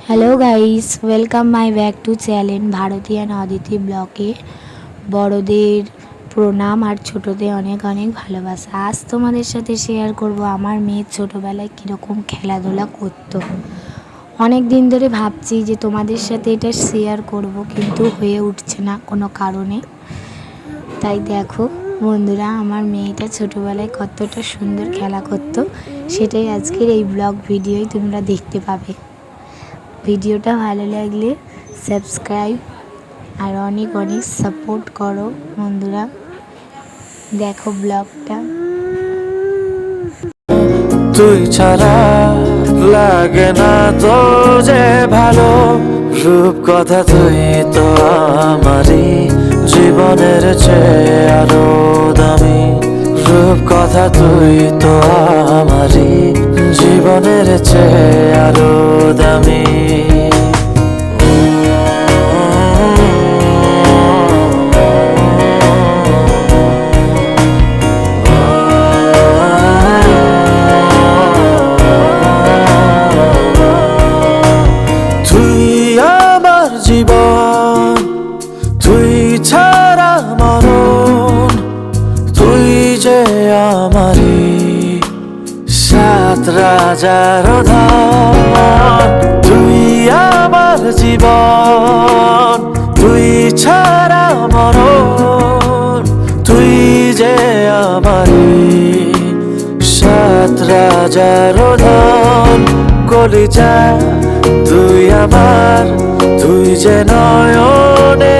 Hello guys, welcome my back to channel Bharati and Aditi ব্লগে। বড়দের প্রণাম আর ছোটদের অনেক অনেক ভালোবাসা। আজ তোমাদের সাথে শেয়ার করব আমার মেয়ের ছোটোবেলায় কীরকম খেলাধুলা করতো। অনেক দিন ধরে ভাবছি যে তোমাদের সাথে এটা শেয়ার করব, কিন্তু হয়ে উঠছে না কোনো কারণে। তাই দেখো বন্ধুরা, আমার মেয়েটা ছোটোবেলায় কতটা সুন্দর খেলা করতো, সেটাই আজকের এই ব্লগ ভিডিওয় তোমরা দেখতে পাবে। ভিডিওটা ভালো লাগলে সাবস্ক্রাইব আর অনেক অনেক সাপোর্ট করো বন্ধুরা। দেখো ব্লগটা। তুই ছাড়া লাগে না তো যে ভালো, রূপ কথা তুই তো আমারই জীবনের চেয়ে আরো দামি। রূপ কথা তুই তো আমারই জীবনের চেয়ে আরো দামি। জীবন তুই ছাড়া মরণ, তুই যে আমারই সাত রাজার ধন। তুই আমার জীবন, তুই ছাড়া মরণ, তুই যে আমারই সাত রাজার ধন। কলিজা তুই আমার, তুই যে নয়নে